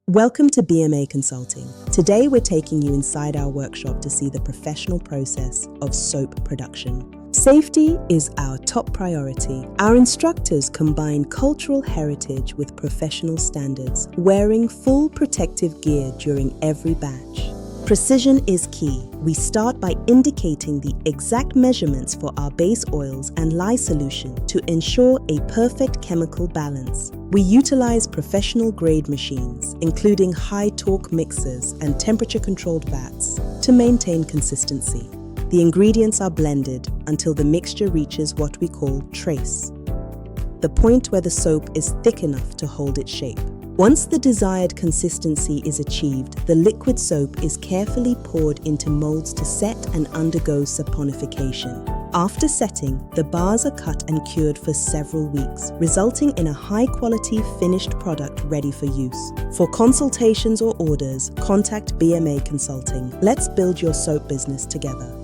Welcome to BMA Consulting. Today we're taking you inside our workshop to see the professional process of soap production. Safety is our top priority. Our instructors combine cultural heritage with professional standards, wearing full protective gear during every batch. Precision is key. We start by indicating the exact measurements for our base oils and lye solution to ensure a perfect chemical balance. We utilize professional-grade machines, including high-torque mixers and temperature-controlled vats, to maintain consistency. The ingredients are blended until the mixture reaches what we call trace, the point where the soap is thick enough to hold its shape. Once the desired consistency is achieved, the liquid soap is carefully poured into molds to set and undergo saponification. After setting, the bars are cut and cured for several weeks, resulting in a high-quality finished product ready for use. For consultations or orders, contact BMA Consulting. Let's build your soap business together.